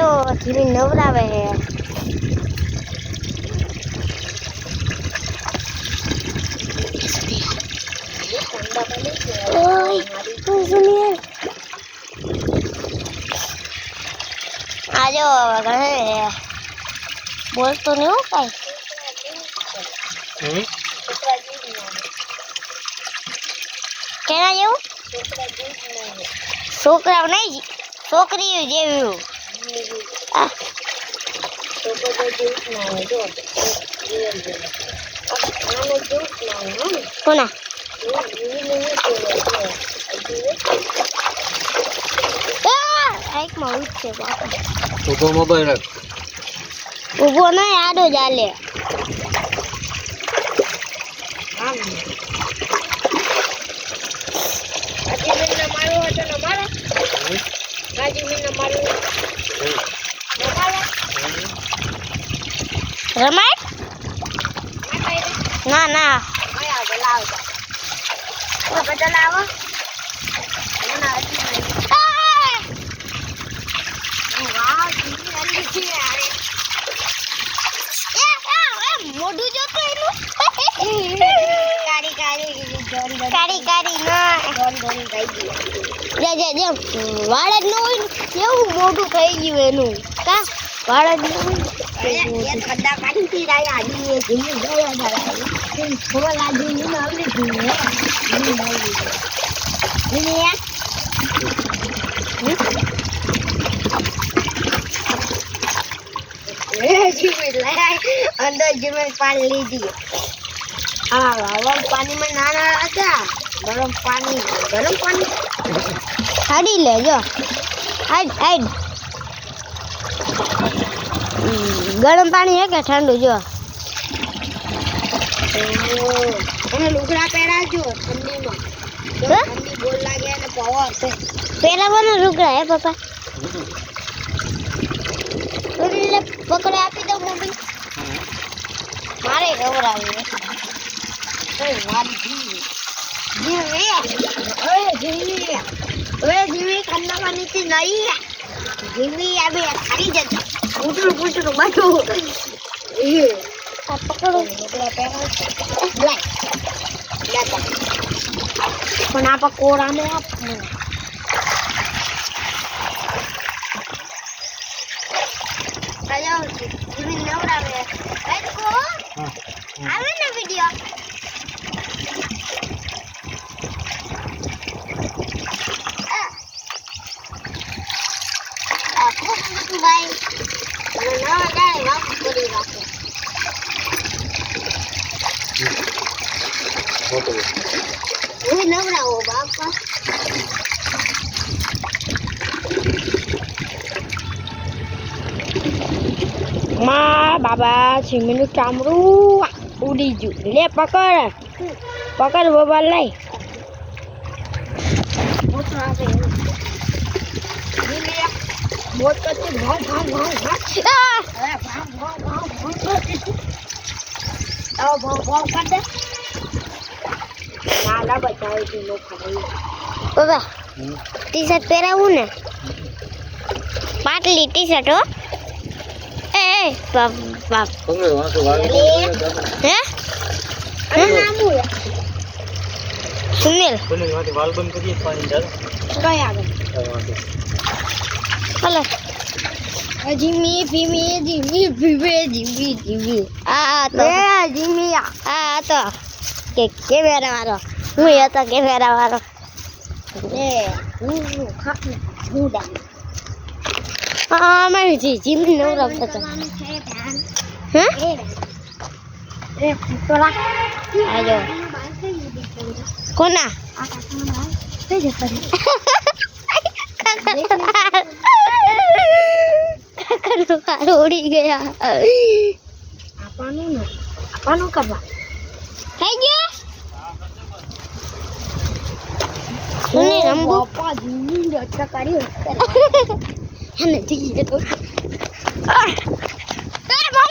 જો જીમી નવરાવે હે આજો ઘરે બોલતો નહીં હો કાંઈ કેના જેવું છોકરાઓ નહીં છોકરીઓ જેવું કોના આઈકમાં ઉઠશે બાપા ઉભો મોબાઈલ રાખ ઊભો નહીં આડો ચાલે રમાય ના ના મોઢું જોતો એનું કાળી કાળી ના વાળ જ ન હોય ને કેવું મોઢું થઈ ગયું એનું કા વાળ જ ન હોય ખડા કાઢી અંદર જીવન પાણી લીધી પાણી માં નાના હતા ગરમ પાણી હાડી લેજો હાડ ગરમ પાણી હે કે ઠંડુ જો અને લુગડા પહેરાજો ઠંડીમાં ઠંડી બોલ લાગે અને પવન પહેરાવાનો લુગડા હે પપ્પા પકડે આપી દઉં મમ્મી મારે ખવડાવી જીવી ખાંડામાં નીચે નહીં જીવી આવે ખારી જતા પૂછડું બધું પકડો પણ આ પકોડાને આપ નવડાવે આવે ને વિડીયો ભાઈ નવા જાય વાત કરી રાખે હું નવડાવો બાપા માં બાબા છીમીનું ચામડું ઉડી ગયું લે પકડ મોબાઈલ લઈ બોટ કરતે ભાવ કર દે નાલા બચાવે છે લોકો બાબા ટી શર્ટ પહેરાવું ને પાટલી ટી શર્ટ હો બાપ હે સુનિલ વાલ બંધ કરીએ પાણી ચાલ કઈ આગળ હલો જીમી ફીમી જીમી આ તો જીમી આ તો કેમેરા વાળો હું હતો કેમેરા વાળો હા મારી જીમી નવરાવતો હતો હે આજો કોના કાકા ઉડી ગયા આપવાનું કરવા થઈ ગયો સુને રંબુ પાપા જીની રચા કરી હે નથી